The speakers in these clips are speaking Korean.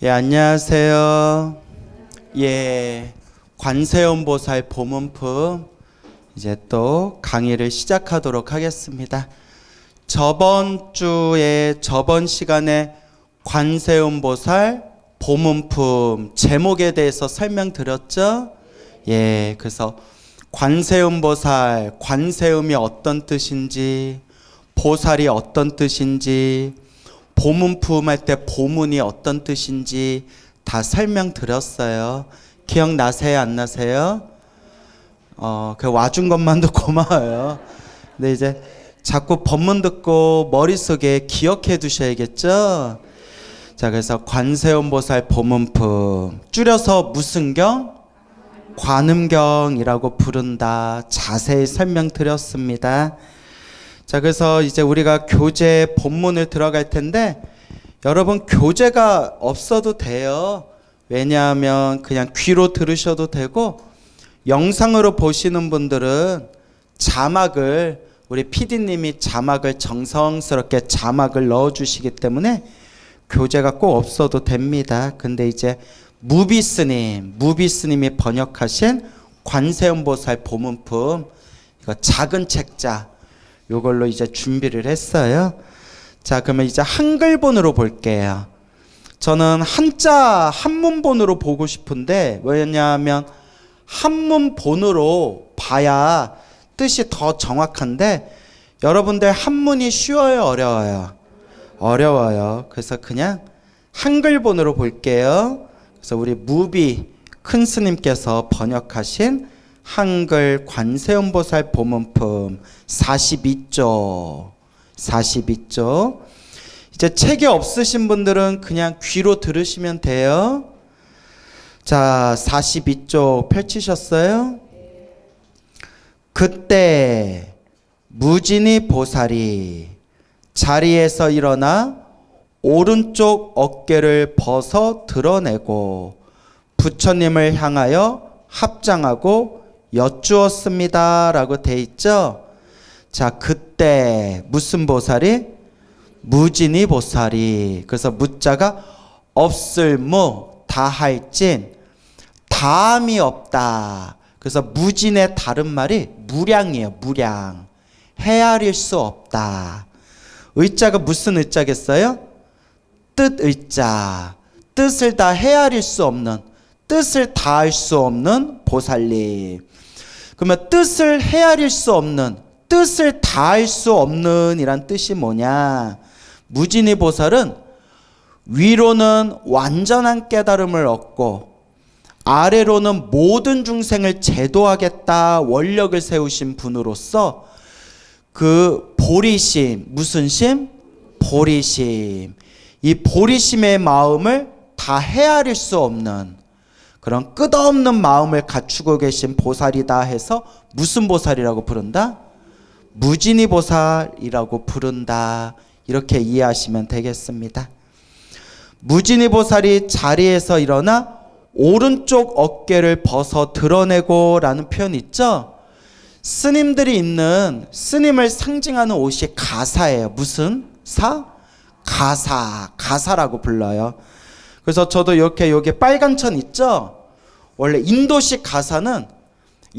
예, 안녕하세요. 예, 관세음보살 보문품 이제 또 강의를 시작하도록 하겠습니다. 저번 시간에 관세음보살 보문품 제목에 대해서 설명드렸죠? 예, 그래서 관세음보살, 관세음이 어떤 뜻인지, 보살이 어떤 뜻인지, 보문품 할 때 보문이 어떤 뜻인지 다 설명드렸어요. 기억나세요? 안 나세요? 그 와준 것만도 고마워요. 근데 이제 자꾸 법문 듣고 머릿속에 기억해 두셔야겠죠? 자, 그래서 관세음보살 보문품, 줄여서 무슨 경? 관음경이라고 부른다. 자세히 설명드렸습니다. 자, 그래서 이제 우리가 교재 본문을 들어갈 텐데, 여러분 교재가 없어도 돼요. 왜냐하면 그냥 귀로 들으셔도 되고, 영상으로 보시는 분들은 자막을, 우리 PD님이 자막을 정성스럽게 자막을 넣어주시기 때문에 교재가 꼭 없어도 됩니다. 근데 이제 무비스님이 번역하신 관세음보살 보문품, 이거 작은 책자, 요걸로 이제 준비를 했어요. 자, 그러면 이제 한글본으로 볼게요. 저는 한문본으로 보고 싶은데, 왜냐하면 한문본으로 봐야 뜻이 더 정확한데, 여러분들 한문이 쉬워요, 어려워요? 어려워요. 그래서 그냥 한글본으로 볼게요. 그래서 우리 큰 스님께서 번역하신 한글 관세음보살 보문품 42조. 이제 책이 없으신 분들은 그냥 귀로 들으시면 돼요. 자, 42조 펼치셨어요? 그때 무진이 보살이 자리에서 일어나 오른쪽 어깨를 벗어 드러내고 부처님을 향하여 합장하고 여쭈었습니다 라고 돼 있죠. 자, 그때 무슨 보살이? 무진이 보살이. 그래서 무자가 없을 무, 다할진, 다함이 없다. 그래서 무진의 다른 말이 무량이에요. 무량, 헤아릴 수 없다. 의자가 무슨 의자겠어요? 뜻의자. 뜻을 다 헤아릴 수 없는, 뜻을 다 할 수 없는 보살님. 그러면 뜻을 헤아릴 수 없는, 뜻을 다 할 수 없는 이란 뜻이 뭐냐? 무진이 보살은 위로는 완전한 깨달음을 얻고 아래로는 모든 중생을 제도하겠다 원력을 세우신 분으로서 그 보리심, 무슨 심? 보리심. 이 보리심의 마음을 다 헤아릴 수 없는 그런 끝없는 마음을 갖추고 계신 보살이다 해서 무슨 보살이라고 부른다? 무진이 보살이라고 부른다. 이렇게 이해하시면 되겠습니다. 무진이 보살이 자리에서 일어나 오른쪽 어깨를 벗어 드러내고 라는 표현 있죠? 스님들이 입는, 스님을 상징하는 옷이 가사예요. 무슨 사? 가사라고 불러요. 그래서 저도 이렇게 여기 빨간 천 있죠? 원래 인도식 가사는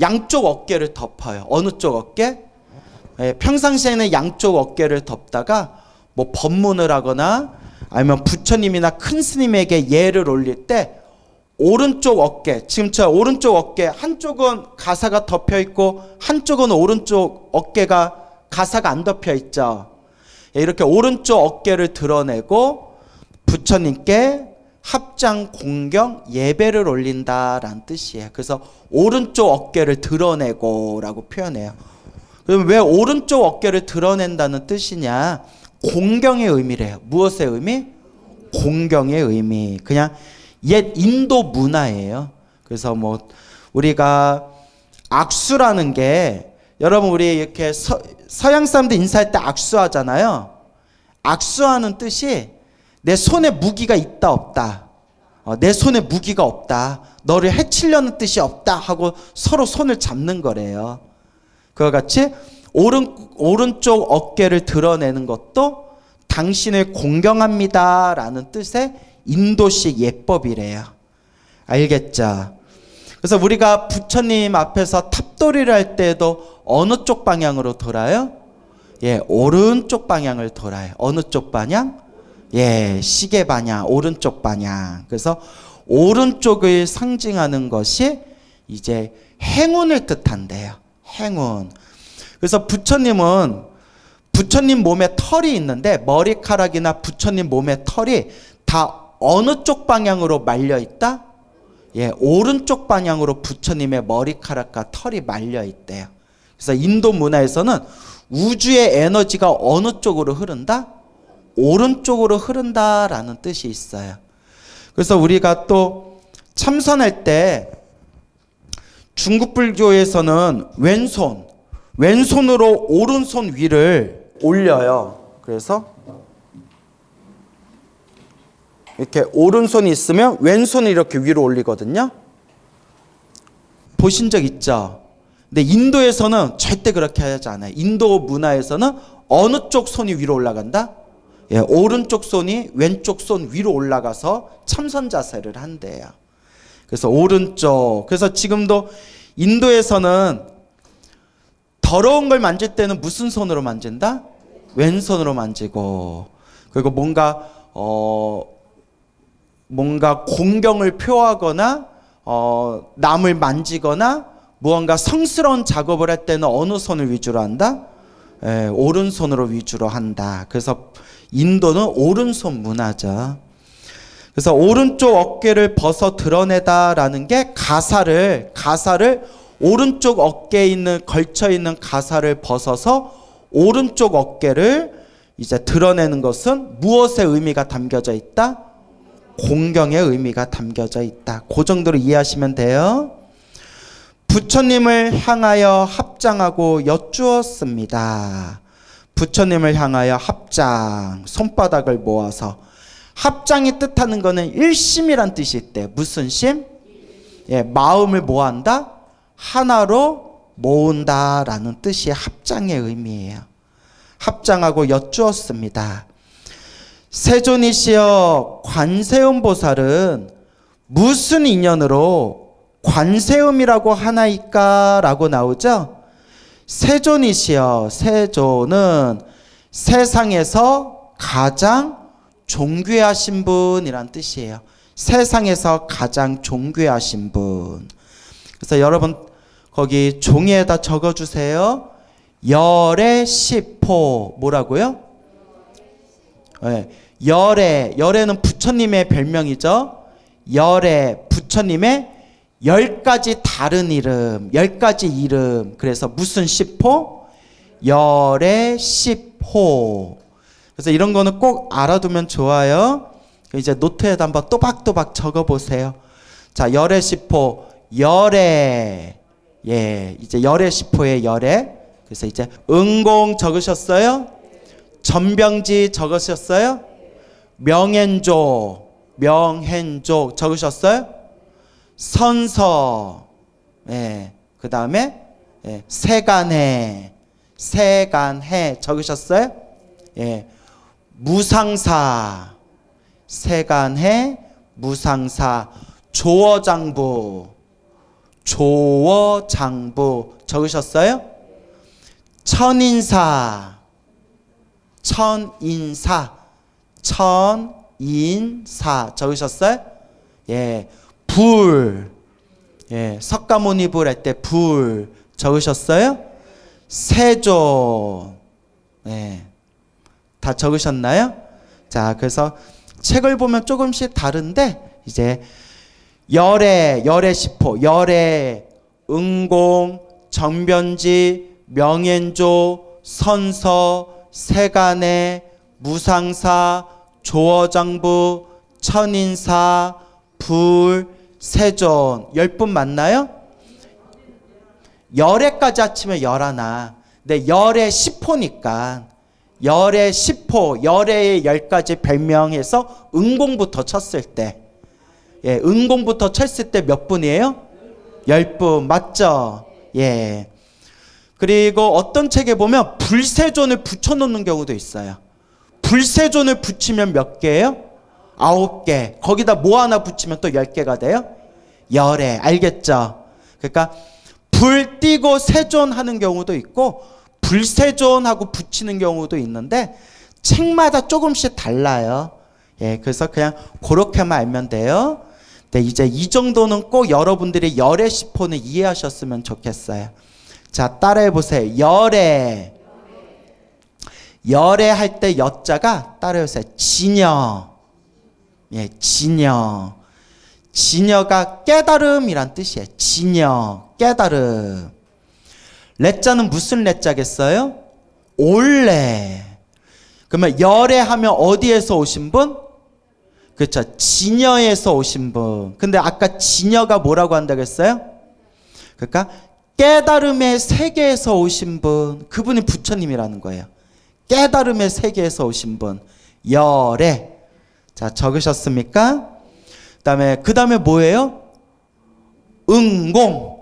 양쪽 어깨를 덮어요. 어느 쪽 어깨? 예, 평상시에는 양쪽 어깨를 덮다가 뭐 법문을 하거나 아니면 부처님이나 큰 스님에게 예를 올릴 때 오른쪽 어깨, 지금 저 오른쪽 어깨 한쪽은 가사가 덮여 있고 한쪽은 오른쪽 어깨가 가사가 안 덮여 있죠. 예, 이렇게 오른쪽 어깨를 드러내고 부처님께 합장 공경 예배를 올린다라는 뜻이에요. 그래서 오른쪽 어깨를 드러내고 라고 표현해요. 그럼 왜 오른쪽 어깨를 드러낸다는 뜻이냐? 공경의 의미래요. 무엇의 의미? 공경의 의미. 그냥 옛 인도 문화예요. 그래서 뭐 우리가 악수라는 게, 여러분 우리 이렇게 서양 사람들 인사할 때 악수하잖아요. 악수하는 뜻이 내 손에 무기가 있다 없다, 내 손에 무기가 없다, 너를 해치려는 뜻이 없다 하고 서로 손을 잡는 거래요. 그와 같이 오른쪽 어깨를 드러내는 것도 당신을 공경합니다 라는 뜻의 인도식 예법이래요. 알겠죠? 그래서 우리가 부처님 앞에서 탑도리를 할 때도 어느 쪽 방향으로 돌아요? 예, 오른쪽 방향을 돌아요. 어느 쪽 방향? 예, 시계 방향, 오른쪽 방향. 그래서 오른쪽을 상징하는 것이 이제 행운을 뜻한대요. 행운. 그래서 부처님은 부처님 몸에 털이 있는데 머리카락이나 부처님 몸에 털이 다 어느 쪽 방향으로 말려 있다? 예, 오른쪽 방향으로 부처님의 머리카락과 털이 말려 있대요. 그래서 인도 문화에서는 우주의 에너지가 어느 쪽으로 흐른다? 오른쪽으로 흐른다라는 뜻이 있어요. 그래서 우리가 또 참선할 때 중국 불교에서는 왼손으로 오른손 위를 올려요. 그래서 이렇게 오른손이 있으면 왼손이 이렇게 위로 올리거든요. 보신 적 있죠? 근데 인도에서는 절대 그렇게 하지 않아요. 인도 문화에서는 어느 쪽 손이 위로 올라간다? 예, 오른쪽 손이 왼쪽 손 위로 올라가서 참선 자세를 한대요. 그래서 오른쪽. 그래서 지금도 인도에서는 더러운 걸 만질 때는 무슨 손으로 만진다? 왼손으로 만지고. 그리고 뭔가 공경을 표하거나 남을 만지거나 무언가 성스러운 작업을 할 때는 어느 손을 위주로 한다? 예, 오른손으로 위주로 한다. 그래서 인도는 오른손 문화죠. 그래서 오른쪽 어깨를 벗어 드러내다라는 게 가사를 오른쪽 어깨에 있는 걸쳐 있는 가사를 벗어서 오른쪽 어깨를 이제 드러내는 것은 무엇의 의미가 담겨져 있다? 공경의 의미가 담겨져 있다. 그 정도로 이해하시면 돼요. 부처님을 향하여 합장하고 여쭈었습니다. 부처님을 향하여 합장, 손바닥을 모아서. 합장이 뜻하는 것은 일심이란 뜻이 있대. 무슨 심? 예, 마음을 모한다? 하나로 모은다라는 뜻이 합장의 의미예요. 합장하고 여쭈었습니다. 세존이시여 관세음 보살은 무슨 인연으로 관세음이라고 하나이까? 라고 나오죠. 세존이시여, 세존은 세상에서 가장 존귀하신 분이란 뜻이에요. 세상에서 가장 존귀하신 분. 그래서 여러분 거기 종이에다 적어주세요. 열의 시포. 뭐라고요? 네, 열애는 부처님의 별명이죠. 열애, 부처님의 10가지 다른 이름, 10가지 이름. 그래서 무슨 시포? 열의 시포. 그래서 이런 거는 꼭 알아두면 좋아요. 이제 노트에다 한번 또박또박 적어보세요. 자, 열의 시포, 열애. 예, 이제 열의 시포의 열애. 그래서 이제 응공 적으셨어요? 전병지 적으셨어요? 명현조 적으셨어요? 선서, 예, 그 다음에 예, 세간해 적으셨어요? 예, 무상사, 세간해, 무상사, 조어장부 적으셨어요? 천인사 적으셨어요? 예, 불, 예, 석가모니불 할 때 불 적으셨어요? 세존, 예, 다 적으셨나요? 자, 그래서 책을 보면 조금씩 다른데 이제 열애 시포, 열애, 응공, 정변지, 명현조, 선서, 세간해, 무상사, 조어장부, 천인사, 불, 세존. 10분 맞나요? 열애까지 합치면 11. 근데 열애 시포니까 열애 시포, 열애의 10가지 별명해서 응공부터 쳤을 때, 예, 응공부터 쳤을 때 몇 분이에요? 10분 맞죠? 예. 그리고 어떤 책에 보면 불세존을 붙여놓는 경우도 있어요. 불세존을 붙이면 몇 개예요? 9개. 거기다 뭐 하나 붙이면 또 10개가 돼요? 열애. 알겠죠? 그러니까 불 띄고 세존하는 경우도 있고 불세존하고 붙이는 경우도 있는데 책마다 조금씩 달라요. 예, 그래서 그냥 그렇게만 알면 돼요. 네, 이제 이 정도는 꼭 여러분들이 열애 시포는 이해하셨으면 좋겠어요. 자, 따라해 보세요. 열애. 열애 할 때 여자가 따라해 보세요. 진여. 예, 진여. 진여가 깨달음이란 뜻이에요. 진여, 깨달음. 레자는 무슨 레자겠어요? 올레. 그러면 열애하면 어디에서 오신 분? 그렇죠. 진여에서 오신 분. 근데 아까 진여가 뭐라고 한다고 했어요? 그러니까 깨달음의 세계에서 오신 분. 그분이 부처님이라는 거예요. 깨달음의 세계에서 오신 분. 열애. 자, 적으셨습니까? 그 다음에 뭐예요? 응공.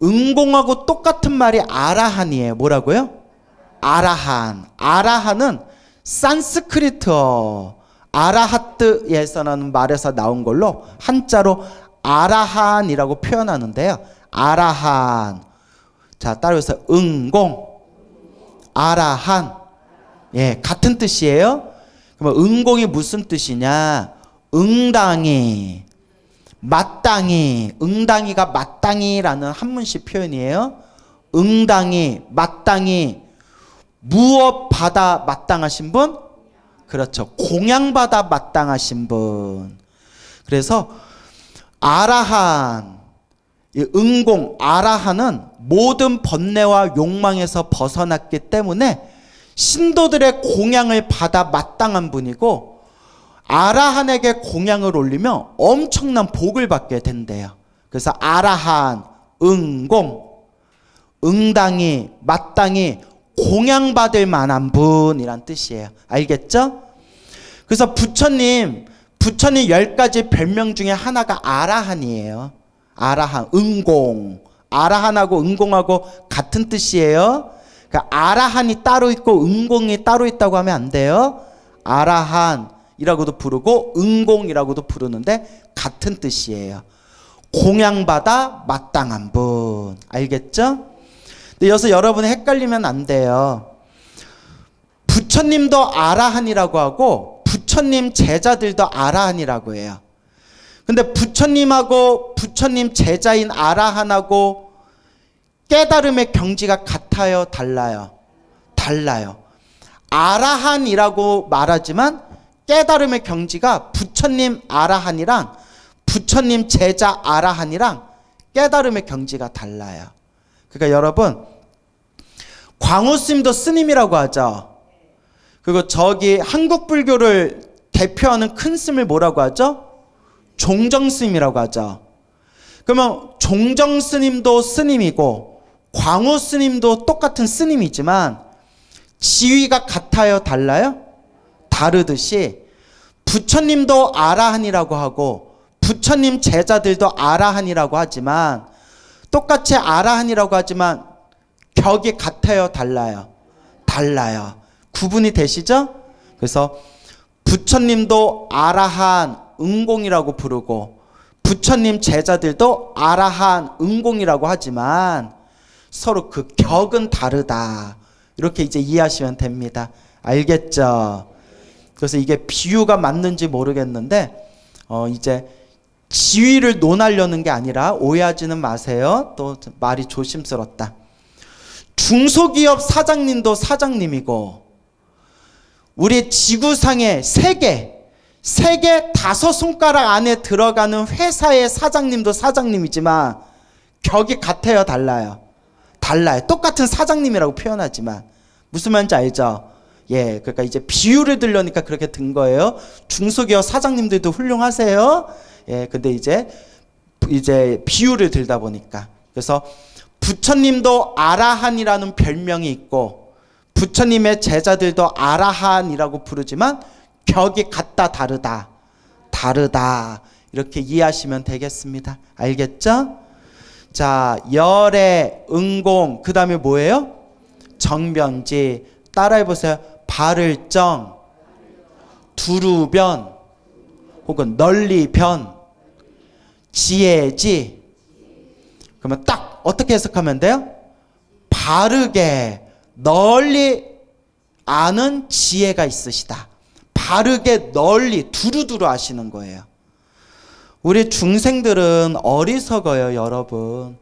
응공하고 똑같은 말이 아라한이에요. 뭐라고요? 아라한. 아라한은 산스크리트어 아라하트에서라는 말에서 나온 걸로 한자로 아라한이라고 표현하는데요. 아라한. 자, 따라해서 응공, 아라한. 예, 같은 뜻이에요. 그러면 응공이 무슨 뜻이냐? 응당히, 마땅히. 응당히가 마땅히라는 한문식 표현이에요. 응당히, 마땅히. 무엇 받아 마땅하신 분? 그렇죠. 공양받아 마땅하신 분. 그래서 아라한, 응공, 아라한은 모든 번뇌와 욕망에서 벗어났기 때문에 신도들의 공양을 받아 마땅한 분이고, 아라한에게 공양을 올리면 엄청난 복을 받게 된대요. 그래서 아라한, 응공, 응당히, 마땅히 공양받을 만한 분이란 뜻이에요. 알겠죠? 그래서 부처님 10가지 별명 중에 하나가 아라한이에요. 아라한, 응공. 아라한하고 응공하고 같은 뜻이에요. 그러니까 아라한이 따로 있고 응공이 따로 있다고 하면 안 돼요. 아라한이라고도 부르고 응공이라고도 부르는데 같은 뜻이에요. 공양받아 마땅한 분. 알겠죠? 근데 여기서 여러분이 헷갈리면 안 돼요. 부처님도 아라한이라고 하고 부처님 제자들도 아라한이라고 해요. 근데 부처님하고 부처님 제자인 아라한하고 깨달음의 경지가 같아요? 달라요? 달라요. 아라한이라고 말하지만 깨달음의 경지가 부처님 아라한이랑 부처님 제자 아라한이랑 깨달음의 경지가 달라요. 그러니까 여러분, 광우스님도 스님이라고 하죠. 그리고 저기 한국 불교를 대표하는 큰 스님을 뭐라고 하죠? 종정스님이라고 하죠. 그러면 종정스님도 스님이고 광우스님도 똑같은 스님이지만 지위가 같아요? 달라요? 다르듯이 부처님도 아라한이라고 하고 부처님 제자들도 아라한이라고 하지만 똑같이 아라한이라고 하지만 격이 같아요? 달라요? 달라요. 구분이 되시죠? 그래서 부처님도 아라한 응공이라고 부르고 부처님 제자들도 아라한 응공이라고 하지만 서로 그 격은 다르다. 이렇게 이제 이해하시면 됩니다. 알겠죠? 그래서 이게 비유가 맞는지 모르겠는데 이제 지위를 논하려는 게 아니라 오해하지는 마세요. 또 말이 조심스럽다. 중소기업 사장님도 사장님이고 우리 지구상의 세계 5손가락 안에 들어가는 회사의 사장님도 사장님이지만 격이 같아요? 달라요? 달라요. 똑같은 사장님이라고 표현하지만 무슨 말인지 알죠? 예, 그러니까 이제 비유를 들려니까 그렇게 든 거예요. 중소기업 사장님들도 훌륭하세요. 예, 근데 이제 비유를 들다 보니까. 그래서 부처님도 아라한이라는 별명이 있고 부처님의 제자들도 아라한이라고 부르지만 격이 같다 다르다 이렇게 이해하시면 되겠습니다. 알겠죠? 자, 열애, 응공, 그 다음에 뭐예요? 정변지. 따라해보세요. 발을정, 두루변, 혹은 널리 변, 지혜지. 그러면 딱 어떻게 해석하면 돼요? 바르게 널리 아는 지혜가 있으시다. 바르게 널리 두루두루 아시는 거예요. 우리 중생들은 어리석어요, 여러분.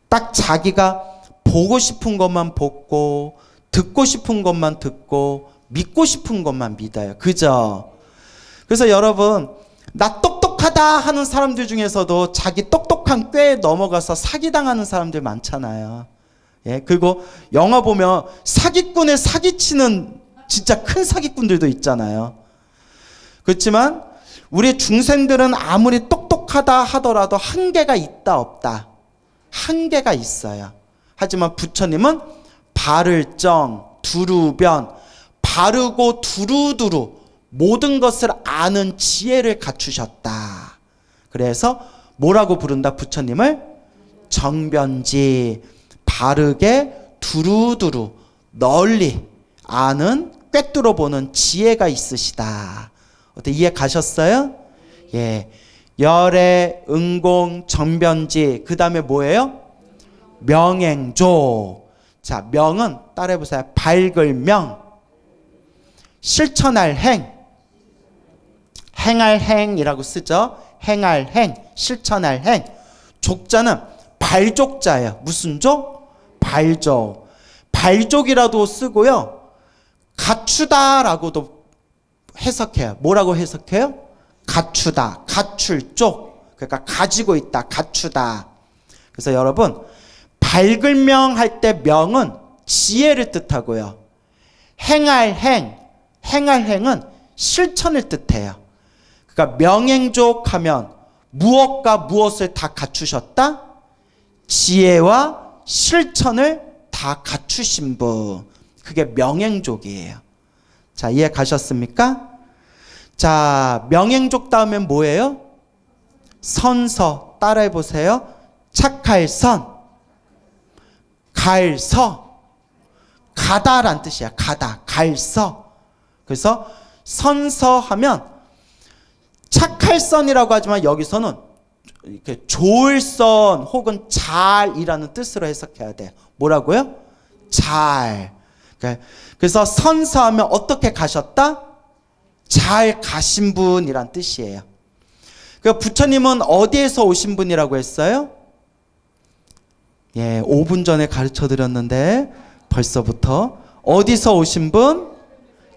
딱 자기가 보고 싶은 것만 보고, 듣고 싶은 것만 듣고, 믿고 싶은 것만 믿어요. 그죠? 그래서 여러분, 나 똑똑하다 하는 사람들 중에서도 자기 똑똑한 꾀에 넘어가서 사기당하는 사람들 많잖아요. 예, 그리고 영화 보면 사기꾼에 사기치는 진짜 큰 사기꾼들도 있잖아요. 그렇지만 우리 중생들은 아무리 똑똑하다 하더라도 한계가 있다 없다. 한계가 있어요. 하지만 부처님은 바를정, 두루변, 바르고 두루두루 모든 것을 아는 지혜를 갖추셨다. 그래서 뭐라고 부른다? 부처님을 정변지, 바르게 두루두루 널리 아는 꿰뚫어 보는 지혜가 있으시다. 어때, 이해 가셨어요? 예. 열애, 응공, 정변지, 그 다음에 뭐예요? 명행조. 자, 명은 따라해보세요. 밝을 명, 실천할 행, 행할 행이라고 쓰죠. 행할 행, 실천할 행. 족자는 발족자예요. 무슨 족? 발족. 발족이라도 쓰고요. 갖추다라고도 해석해요. 뭐라고 해석해요? 갖추다, 갖출 쪽. 그러니까 가지고 있다, 갖추다. 그래서 여러분, 밝을 명 할 때 명은 지혜를 뜻하고요. 행할 행, 행할 행은 실천을 뜻해요. 그러니까 명행족 하면 무엇과 무엇을 다 갖추셨다? 지혜와 실천을 다 갖추신 분. 그게 명행족이에요. 자, 이해 가셨습니까? 자, 명행족 다음엔 뭐예요? 선서. 따라해 보세요. 착할 선, 갈서. 가다란 뜻이야. 가다, 갈서. 그래서 선서하면 착할 선이라고 하지만 여기서는 이렇게 좋을 선 혹은 잘이라는 뜻으로 해석해야 돼요. 뭐라고요? 잘. 그래서 선서하면 어떻게 가셨다? 잘 가신 분이란 뜻이에요. 그 부처님은 어디에서 오신 분이라고 했어요? 예, 5분 전에 가르쳐 드렸는데 벌써부터 어디서 오신 분?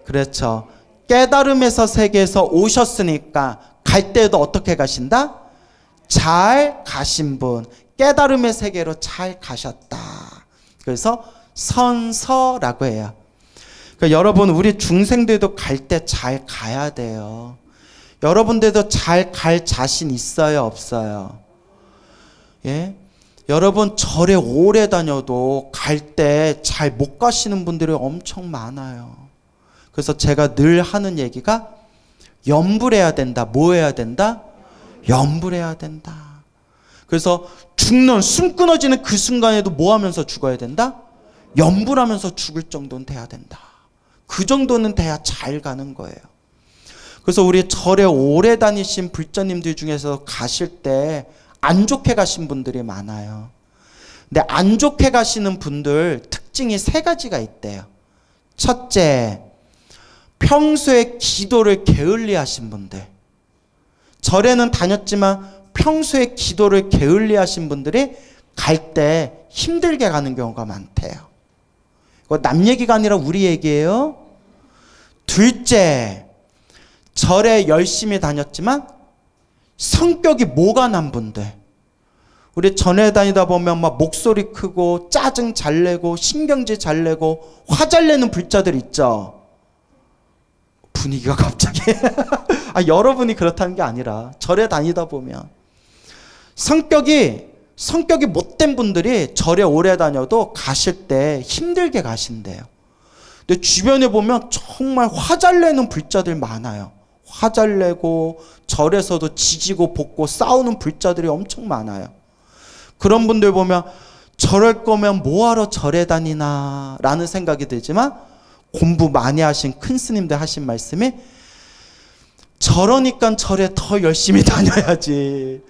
그렇죠. 깨달음에서 세계에서 오셨으니까 갈 때도 어떻게 가신다? 잘 가신 분. 깨달음의 세계로 잘 가셨다. 그래서 선서라고 해요. 그러니까 여러분, 우리 중생들도 갈 때 잘 가야 돼요. 여러분들도 잘 갈 자신 있어요, 없어요? 예? 여러분, 절에 오래 다녀도 갈 때 잘 못 가시는 분들이 엄청 많아요. 그래서 제가 늘 하는 얘기가 염불해야 된다. 뭐 해야 된다? 염불해야 된다. 그래서 죽는, 숨 끊어지는 그 순간에도 뭐 하면서 죽어야 된다? 염불하면서 죽을 정도는 돼야 된다. 그 정도는 돼야 잘 가는 거예요. 그래서 우리 절에 오래 다니신 불자님들 중에서 가실 때 안 좋게 가신 분들이 많아요. 근데 안 좋게 가시는 분들 특징이 3가지가 있대요. 첫째, 평소에 기도를 게을리 하신 분들. 절에는 다녔지만 평소에 기도를 게을리 하신 분들이 갈 때 힘들게 가는 경우가 많대요. 이거 남 얘기가 아니라 우리 얘기예요. 둘째, 절에 열심히 다녔지만 성격이 모간한 분들. 우리 전에 다니다 보면 막 목소리 크고 짜증 잘 내고 신경질 잘 내고 화 잘 내는 불자들 있죠. 분위기가 갑자기 아, 여러분이 그렇다는 게 아니라 절에 다니다 보면 성격이 못된 분들이 절에 오래 다녀도 가실 때 힘들게 가신대요. 근데 주변에 보면 정말 화 잘 내는 불자들 많아요. 화 잘 내고 절에서도 지지고 볶고 싸우는 불자들이 엄청 많아요. 그런 분들 보면 저럴 거면 뭐하러 절에 다니나 라는 생각이 들지만 공부 많이 하신 큰 스님들 하신 말씀이 저러니까 절에 더 열심히 다녀야지.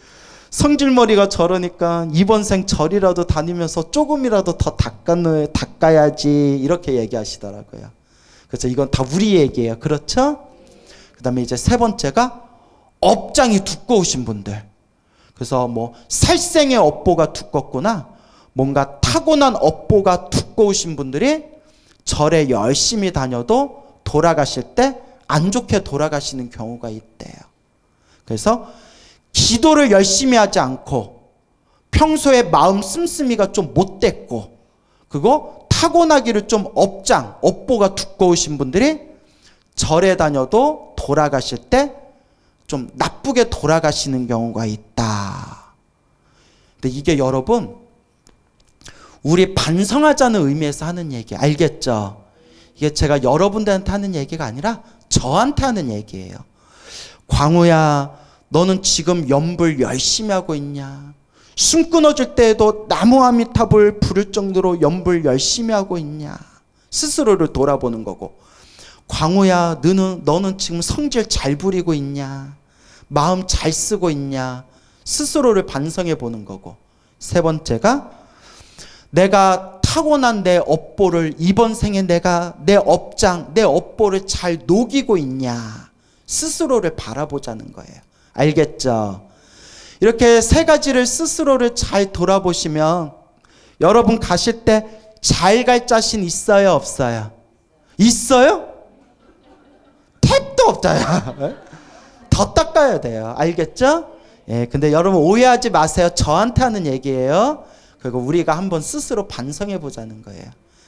성질머리가 저러니까 이번 생 절이라도 다니면서 조금이라도 더 닦아야지. 이렇게 얘기하시더라고요. 그래서 이건 다 우리 얘기예요. 그렇죠? 그 다음에 이제 세 번째가 업장이 두꺼우신 분들. 그래서 뭐 살생의 업보가 두껍구나, 뭔가 타고난 업보가 두꺼우신 분들이 절에 열심히 다녀도 돌아가실 때 안 좋게 돌아가시는 경우가 있대요. 그래서 기도를 열심히 하지 않고 평소에 마음 씀씀이가 좀 못됐고, 그리고 타고나기를 좀 업보가 두꺼우신 분들이 절에 다녀도 돌아가실 때 좀 나쁘게 돌아가시는 경우가 있다. 근데 이게 여러분, 우리 반성하자는 의미에서 하는 얘기 알겠죠? 이게 제가 여러분들한테 하는 얘기가 아니라 저한테 하는 얘기예요. 광우야, 너는 지금 염불 열심히 하고 있냐? 숨 끊어질 때에도 나무 아미타불 부를 정도로 염불 열심히 하고 있냐? 스스로를 돌아보는 거고. 광우야, 너는 지금 성질 잘 부리고 있냐? 마음 잘 쓰고 있냐? 스스로를 반성해 보는 거고. 세 번째가 내가 타고난 내 업보를 이번 생에 내가 내 업보를 잘 녹이고 있냐? 스스로를 바라보자는 거예요. 알겠죠? 이렇게 세 가지를 스스로를 잘 돌아보시면 여러분 가실 때 잘 갈 자신 있어요, 없어요? 있어요? 탭도 없다요. 더 닦아야 돼요. 알겠죠? 예, 근데 여러분 오해하지 마세요. 저한테 하는 얘기예요. 그리고 우리가 한번 스스로 반성해 보자는 거예요.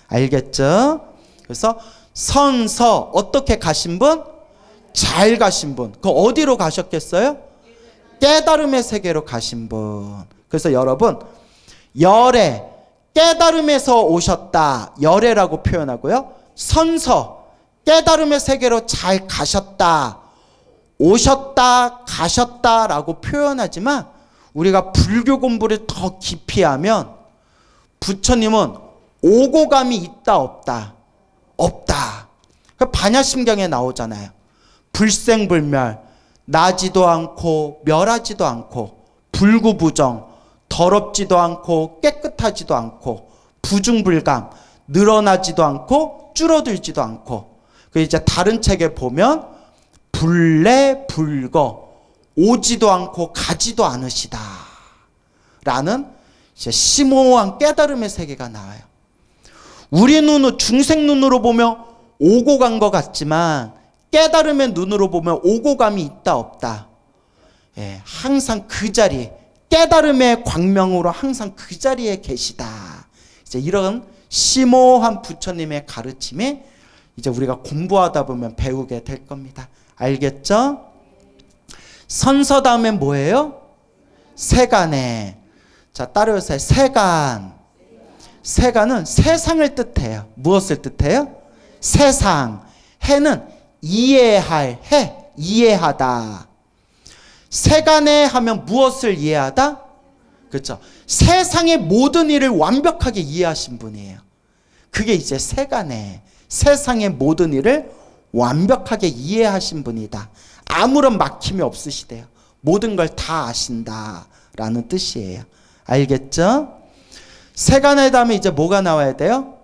알겠죠? 그래서 선서 어떻게 가신 분? 잘 가신 분. 그 어디로 가셨겠어요? 깨달음의 세계로 가신 분. 그래서 여러분 열애, 깨달음에서 오셨다, 열애라고 표현하고요. 선서, 깨달음의 세계로 잘 가셨다, 오셨다, 가셨다라고 표현하지만 우리가 불교 공부를 더 깊이 하면 부처님은 오고 감이 있다, 없다? 없다. 반야심경에 나오잖아요. 불생불멸, 나지도 않고 멸하지도 않고, 불구부정, 더럽지도 않고 깨끗하지도 않고, 부중불감, 늘어나지도 않고 줄어들지도 않고. 그 이제 다른 책에 보면 불례불거, 오지도 않고 가지도 않으시다 라는 이제 심오한 깨달음의 세계가 나와요. 우리 눈으로, 중생 눈으로 보면 오고 간 것 같지만 깨달음의 눈으로 보면 오고 감이 있다, 없다? 예, 항상 그 자리, 깨달음의 광명으로 항상 그 자리에 계시다. 이제 이런 심오한 부처님의 가르침이 이제 우리가 공부하다 보면 배우게 될 겁니다. 알겠죠? 선서 다음엔 뭐예요? 세간에. 자, 따라오세요. 세간. 세간은 세상을 뜻해요. 무엇을 뜻해요? 세상. 해는 이해할, 이해하다. 세간에 하면 무엇을 이해하다? 그렇죠. 세상의 모든 일을 완벽하게 이해하신 분이에요. 그게 이제 세간에, 세상의 모든 일을 완벽하게 이해하신 분이다. 아무런 막힘이 없으시대요. 모든 걸 다 아신다라는 뜻이에요. 알겠죠? 세간에 다음에 이제 뭐가 나와야 돼요?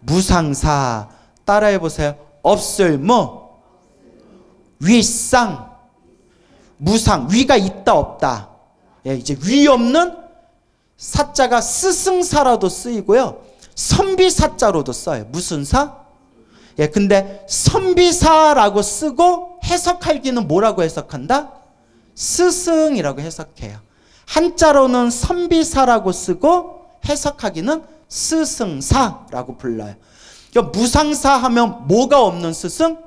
무상사. 따라해 보세요. 없을무, 위상. 무상, 위가 있다, 없다. 예, 이제 위 없는 사자가 스승사라도 쓰이고요. 선비사자로도 써요. 무슨 사? 예, 근데 선비사라고 쓰고 해석하기는 뭐라고 해석한다? 스승이라고 해석해요. 한자로는 선비사라고 쓰고 해석하기는 스승사라고 불러요. 그러니까 무상사 하면 뭐가 없는 스승?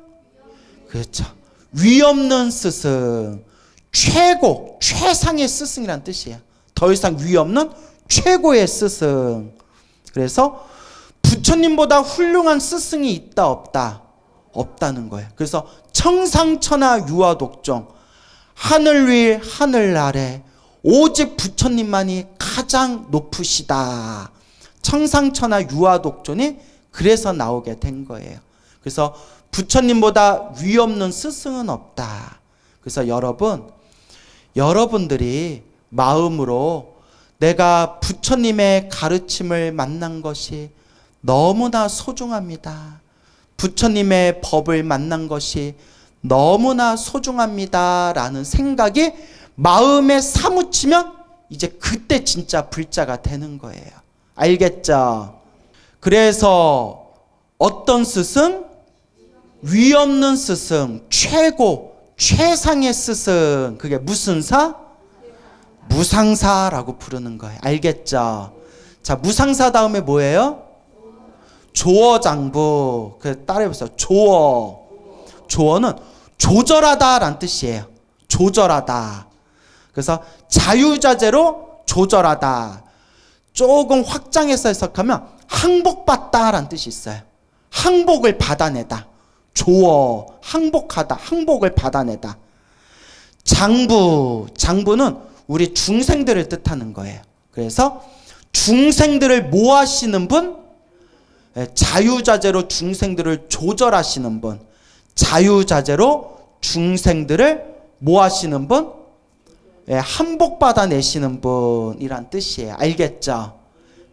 그렇죠. 위 없는 스승. 최고, 최상의 스승이란 뜻이에요. 더 이상 위 없는 최고의 스승. 그래서 부처님보다 훌륭한 스승이 있다, 없다? 없다는 거예요. 그래서 청상천하 유아독종, 하늘 위 하늘 아래 오직 부처님만이 가장 높으시다. 청상천하 유아독존이 그래서 나오게 된 거예요. 그래서 부처님보다 위 없는 스승은 없다. 그래서 여러분들이 마음으로 내가 부처님의 가르침을 만난 것이 너무나 소중합니다. 부처님의 법을 만난 것이 너무나 소중합니다. 라는 생각이 마음에 사무치면 이제 그때 진짜 불자가 되는 거예요. 알겠죠? 그래서 어떤 스승? 위 없는 스승, 최상의 스승. 그게 무슨 사? 무상사라고 부르는 거예요. 알겠죠? 자, 무상사 다음에 뭐예요? 조어장부. 따라해보세요. 조어는 조절하다라는 뜻이에요. 조절하다. 그래서 자유자재로 조절하다. 조금 확장해서 해석하면 항복받다라는 뜻이 있어요. 항복을 받아내다. 조어, 항복하다, 항복을 받아내다. 장부는 우리 중생들을 뜻하는 거예요. 그래서 중생들을 뭐 하시는 분? 자유자재로 중생들을 조절하시는 분. 자유자재로 중생들을 뭐 하시는 분? 항복받아내시는 분이란 뜻이에요. 알겠죠?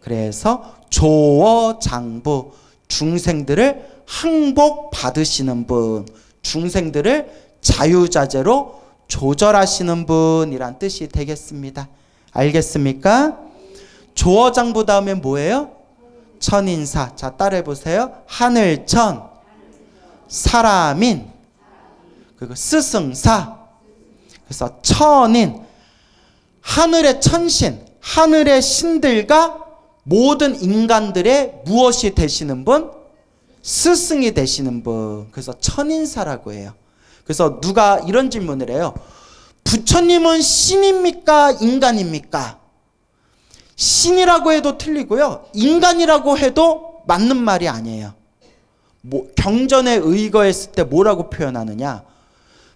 그래서 조어장부, 중생들을 항복받으시는 분, 중생들을 자유자재로 조절하시는 분이란 뜻이 되겠습니다. 알겠습니까? 조어장부 다음에 뭐예요? 천인사. 자, 따라해보세요. 하늘천, 사람인, 그리고 스승사. 그래서 천인, 하늘의 천신, 하늘의 신들과 모든 인간들의 무엇이 되시는 분? 스승이 되시는 분. 그래서 천인사라고 해요. 그래서 누가 이런 질문을 해요. 부처님은 신입니까? 인간입니까? 신이라고 해도 틀리고요. 인간이라고 해도 맞는 말이 아니에요. 경전에 의거했을 때 뭐라고 표현하느냐?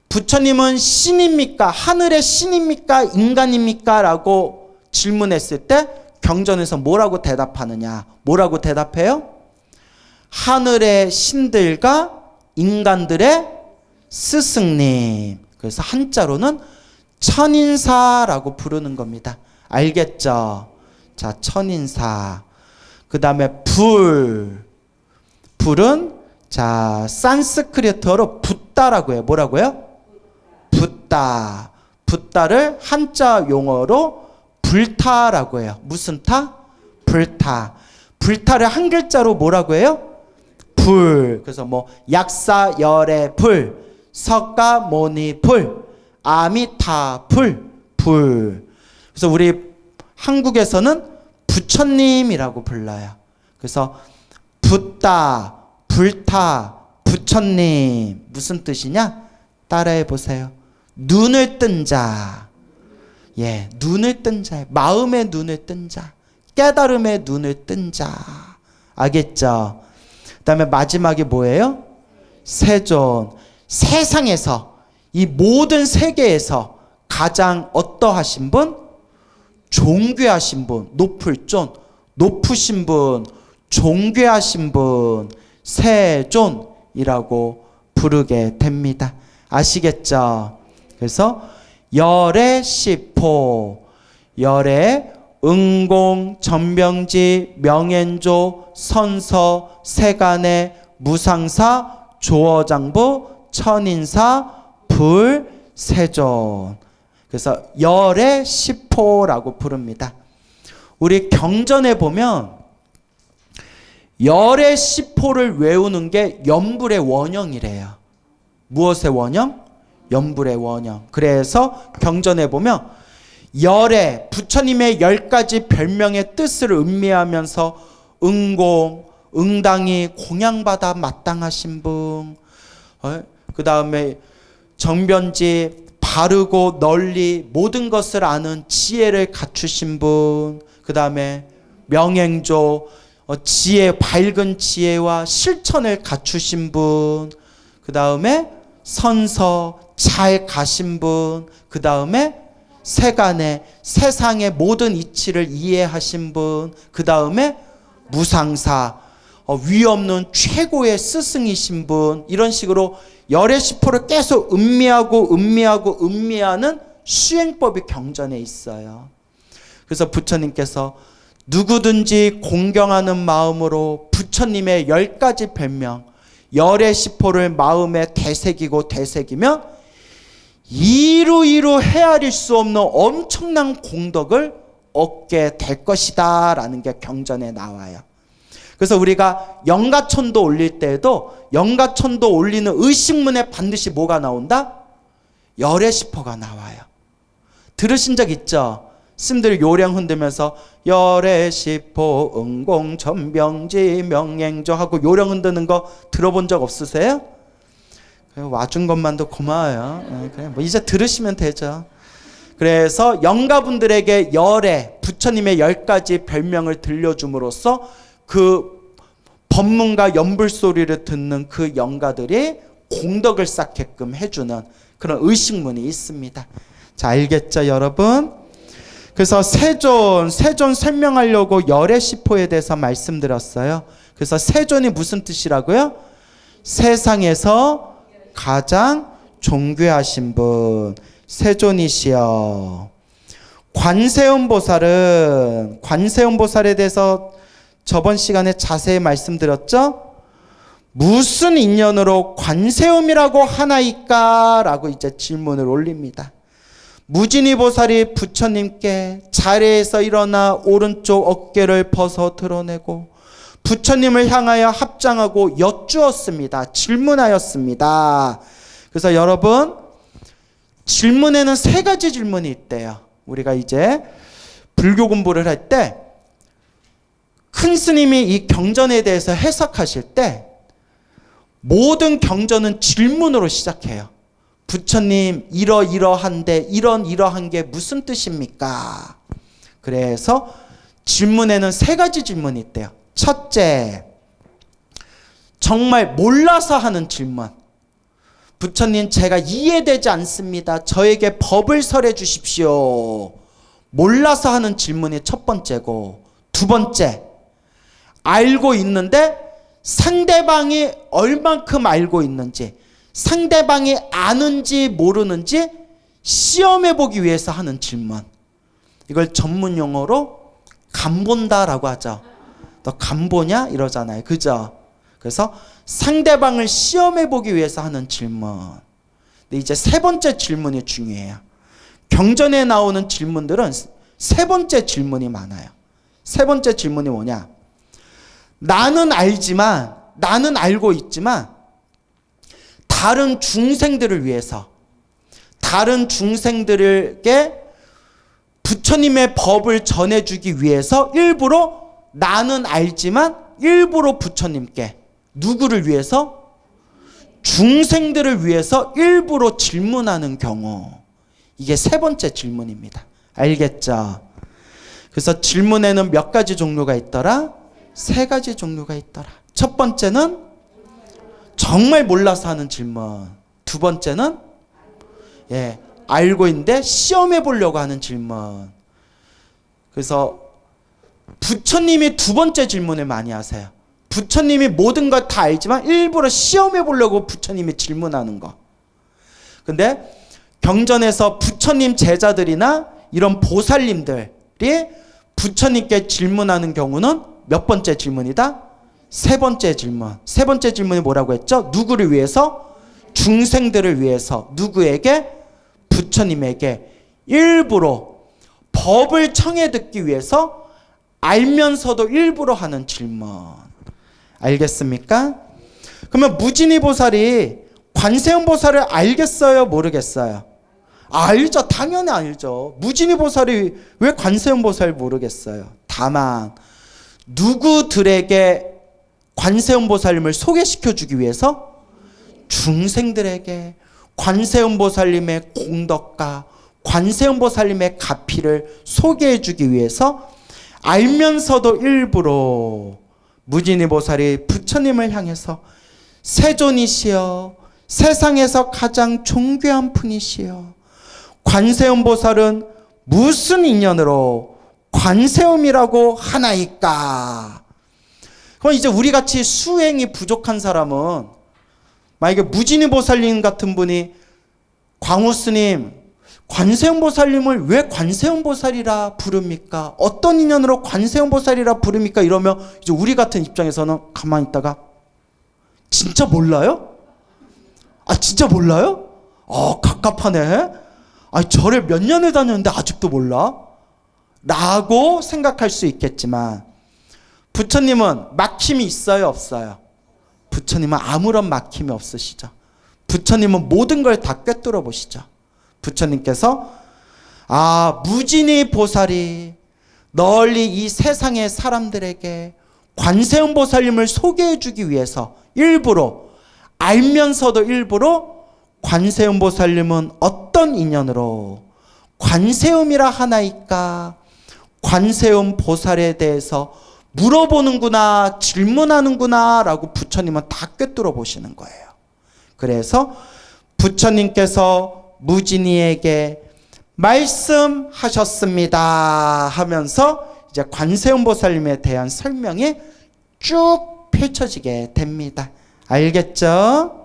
부처님은 신입니까? 하늘의 신입니까? 인간입니까? 라고 질문했을 때 경전에서 뭐라고 대답하느냐? 뭐라고 대답해요? 하늘의 신들과 인간들의 스승님. 그래서 한자로는 천인사라고 부르는 겁니다. 알겠죠? 자, 천인사. 그 다음에 불은 자, 산스크리트어로 붓다라고 해요. 뭐라고요? 붓다. 붓다를 한자 용어로 불타라고 해요. 무슨 타? 불타. 불타를 한 글자로 뭐라고 해요? 불. 그래서 뭐 약사 열의 불, 석가 모니 불, 아미타 불. 그래서 우리 한국에서는 부처님이라고 불러요. 그래서 붓다, 불타, 부처님. 무슨 뜻이냐? 따라해 보세요. 눈을 뜬 자. 눈을 뜬 자. 마음의 눈을 뜬 자. 깨달음의 눈을 뜬 자. 알겠죠? 그 다음에 마지막이 뭐예요? 세존. 세상에서, 이 모든 세계에서 가장 어떠하신 분? 존귀하신 분. 높으신 분. 존귀하신 분. 세존이라고 부르게 됩니다. 아시겠죠? 그래서 열의 시포, 열의 응공, 전병지, 명현조, 선서, 세간의, 무상사, 조어장부, 천인사, 불, 세존. 그래서 열의 시포라고 부릅니다. 우리 경전에 보면 열의 시포를 외우는 게 염불의 원형이래요. 무엇의 원형? 염불의 원형. 그래서 경전에 보면 열의 부처님의 10가지 별명의 뜻을 음미하면서 응공, 응당이 공양받아 마땅하신 분, 그 다음에 정변지 바르고 널리 모든 것을 아는 지혜를 갖추신 분, 그 다음에 명행조, 지혜, 밝은 지혜와 실천을 갖추신 분, 그 다음에 선서, 잘 가신 분, 그 다음에 세간의, 세상의 모든 이치를 이해하신 분, 그 다음에 무상사, 위 없는 최고의 스승이신 분, 이런 식으로 열의 시포를 계속 음미하는 수행법이 경전에 있어요. 그래서 부처님께서 누구든지 공경하는 마음으로 부처님의 10가지 별명, 열의 시포를 마음에 되새기면 이루 헤아릴 수 없는 엄청난 공덕을 얻게 될 것이다 라는 게 경전에 나와요. 그래서 우리가 영가천도 올릴 때에도 영가천도 올리는 의식문에 반드시 뭐가 나온다? 열의 시포가 나와요. 들으신 적 있죠? 스님들 요령 흔들면서 열의 시포 응공 전병지 명행조 하고 요령 흔드는 거 들어본 적 없으세요? 와준 것만도 고마워요. 그냥 뭐 이제 들으시면 되죠. 그래서 영가분들에게 열의 부처님의 10가지 별명을 들려줌으로써 그 법문과 연불소리를 듣는 그 영가들이 공덕을 쌓게끔 해주는 그런 의식문이 있습니다. 자, 알겠죠 여러분? 그래서 세존 설명하려고 열의 시포에 대해서 말씀드렸어요. 그래서 세존이 무슨 뜻이라고요? 세상에서 가장 존귀하신 분 세존이시여. 관세음보살에 대해서 저번 시간에 자세히 말씀드렸죠? 무슨 인연으로 관세음이라고 하나이까? 라고 이제 질문을 올립니다. 무진이보살이 부처님께 자리에서 일어나 오른쪽 어깨를 벗어 드러내고 부처님을 향하여 합장하고 여쭈었습니다. 질문하였습니다. 그래서 여러분, 질문에는 3가지 질문이 있대요. 우리가 이제 불교 공부를 할 때 큰 스님이 이 경전에 대해서 해석하실 때 모든 경전은 질문으로 시작해요. 부처님 이러이러한데 이러한 게 무슨 뜻입니까? 그래서 질문에는 3가지 질문이 있대요. 첫째, 정말 몰라서 하는 질문. 부처님 제가 이해되지 않습니다. 저에게 법을 설해 주십시오. 몰라서 하는 질문이 첫 번째고, 두 번째, 알고 있는데 상대방이 얼만큼 알고 있는지, 상대방이 아는지 모르는지 시험해 보기 위해서 하는 질문. 이걸 전문 용어로 간본다라고 하죠. 너 간보냐? 이러잖아요. 그죠? 그래서 상대방을 시험해 보기 위해서 하는 질문. 근데 이제 3번째 질문이 중요해요. 경전에 나오는 질문들은 3번째 질문이 많아요. 3번째 질문이 뭐냐? 나는 알고 있지만 다른 중생들을 위해서, 다른 중생들에게 부처님의 법을 전해주기 위해서 일부러 나는 알지만 일부러 부처님께, 누구를 위해서? 중생들을 위해서 일부러 질문하는 경우. 이게 3번째 질문입니다. 알겠죠? 그래서 질문에는 몇 가지 종류가 있더라? 3가지 종류가 있더라. 첫 번째는 정말 몰라서 하는 질문. 두 번째는 알고 있는데 시험해 보려고 하는 질문. 그래서 부처님이 2번째 질문을 많이 하세요. 부처님이 모든 걸 다 알지만 일부러 시험해 보려고 부처님이 질문하는 거. 근데 경전에서 부처님 제자들이나 이런 보살님들이 부처님께 질문하는 경우는 몇 번째 질문이다? 3번째 질문. 3번째 질문이 뭐라고 했죠? 누구를 위해서? 중생들을 위해서. 누구에게? 부처님에게 일부러 법을 청해 듣기 위해서 알면서도 일부러 하는 질문. 알겠습니까? 그러면 무진이 보살이 관세음 보살을 알겠어요? 모르겠어요? 알죠. 당연히 알죠. 무진이 보살이 왜 관세음 보살 모르겠어요? 다만 누구들에게 관세음 보살님을 소개시켜 주기 위해서 중생들에게 관세음 보살님의 공덕과 관세음 보살님의 가피를 소개해 주기 위해서 알면서도 일부러 무진이 보살이 부처님을 향해서 세존이시여, 세상에서 가장 존귀한 분이시여, 관세음 보살은 무슨 인연으로 관세음이라고 하나이까? 그럼 이제 우리같이 수행이 부족한 사람은 만약에 무진이 보살님 같은 분이 광우 스님, 관세음 보살님을 왜 관세음 보살이라 부릅니까? 어떤 인연으로 관세음 보살이라 부릅니까? 이러면 이제 우리 같은 입장에서는 가만히 있다가 진짜 몰라요? 아 진짜 몰라요? 갑갑하네. 아 절에 몇 년을 다녔는데 아직도 몰라? 라고 생각할 수 있겠지만 부처님은 막힘이 있어요, 없어요? 부처님은 아무런 막힘이 없으시죠. 부처님은 모든 걸 다 꿰뚫어 보시죠. 부처님께서 무진이 보살이 널리 이 세상의 사람들에게 관세음 보살님을 소개해 주기 위해서 일부러, 알면서도 일부러 관세음 보살님은 어떤 인연으로 관세음이라 하나이까 관세음 보살에 대해서 물어보는구나, 질문하는구나 라고 부처님은 다 꿰뚫어 보시는 거예요. 그래서 부처님께서 무진이에게 말씀하셨습니다 하면서 이제 관세음 보살님에 대한 설명이 쭉 펼쳐지게 됩니다. 알겠죠?